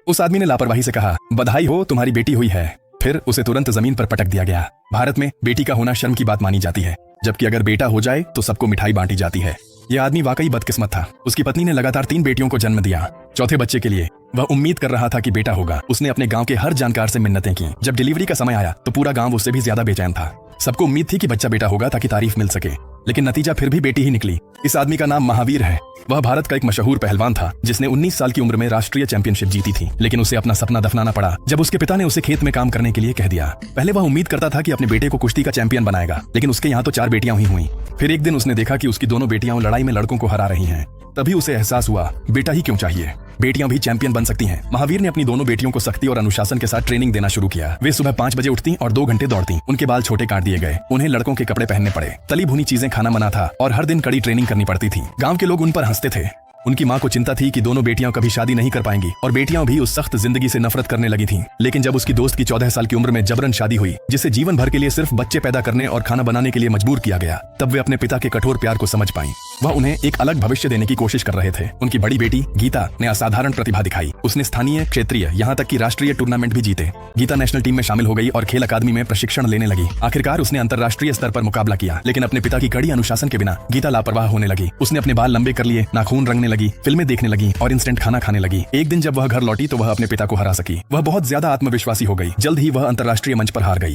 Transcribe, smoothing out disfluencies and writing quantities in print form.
उस आदमी ने लापरवाही से कहा, बधाई हो, तुम्हारी बेटी हुई है। फिर उसे तुरंत जमीन पर पटक दिया गया। भारत में बेटी का होना शर्म की बात मानी जाती है, जबकि अगर बेटा हो जाए तो सबको मिठाई बांटी जाती है। यह आदमी वाकई बदकिस्मत था। उसकी पत्नी ने लगातार 3 बेटियों को जन्म दिया। चौथे बच्चे के लिए वह उम्मीद कर रहा था कि बेटा होगा। उसने अपने गांव के हर जानकार से मिन्नतें की। जब डिलीवरी का समय आया तो पूरा गांव उससे भी ज्यादा बेचैन था। सबको उम्मीद थी कि बच्चा बेटा होगा ताकि तारीफ मिल सके, लेकिन नतीजा फिर भी बेटी ही निकली। इस आदमी का नाम महावीर है। वह भारत का एक मशहूर पहलवान था जिसने 19 साल की उम्र में राष्ट्रीय चैंपियनशिप जीती थी, लेकिन उसे अपना सपना दफनाना पड़ा जब उसके पिता ने उसे खेत में काम करने के लिए कह दिया। पहले वह उम्मीद करता था कि अपने बेटे को कुश्ती का चैंपियन बनाएगा, लेकिन उसके यहाँ तो 4 बेटियां ही हुई। फिर एक दिन उसने देखा कि उसकी दोनों बेटियां लड़ाई में लड़कों को हरा रही हैं। तभी उसे एहसास हुआ, बेटा ही क्यों चाहिए, बेटियां भी चैंपियन बन सकती हैं। महावीर ने अपनी दोनों बेटियों को सख्ती और अनुशासन के साथ ट्रेनिंग देना शुरू किया। वे सुबह 5 बजे उठती और 2 घंटे दौड़ती। उनके बाल छोटे काट दिए गए। उन्हें लड़कों के कपड़े पहनने पड़े। तली भुनी चीजें खाना मना था और हर दिन कड़ी ट्रेनिंग करनी पड़ती थी। गांव के लोग उन पर हंसते थे। उनकी मां को चिंता थी कि दोनों बेटियां कभी शादी नहीं कर पाएंगी और बेटियां भी उस सख्त जिंदगी से नफरत करने लगी थीं। लेकिन जब उसकी दोस्त की 14 साल की उम्र में जबरन शादी हुई, जिसे जीवन भर के लिए सिर्फ बच्चे पैदा करने और खाना बनाने के लिए मजबूर किया गया, तब वे अपने पिता के कठोर प्यार को समझ पाईं। वह उन्हें एक अलग भविष्य देने की कोशिश कर रहे थे। उनकी बड़ी बेटी गीता ने असाधारण प्रतिभा दिखाई। उसने स्थानीय, क्षेत्रीय, यहाँ तक कि राष्ट्रीय टूर्नामेंट भी जीते। गीता नेशनल टीम में शामिल हो गई और खेल अकादमी में प्रशिक्षण लेने लगी। आखिरकार उसने अंतर्राष्ट्रीय स्तर पर मुकाबला किया, लेकिन अपने पिता की कड़ी अनुशासन के बिना गीता लापरवाह होने लगी। उसने अपने बाल लंबे कर लिए, नाखून रंगने लगी, फिल्में देखने लगी और इंस्टेंट खाना खाने लगी। एक दिन जब वह घर लौटी तो वह अपने पिता को हरा सकी। वह बहुत ज्यादा आत्मविश्वासी हो गई। जल्द ही वह अंतर्राष्ट्रीय मंच पर हार गई।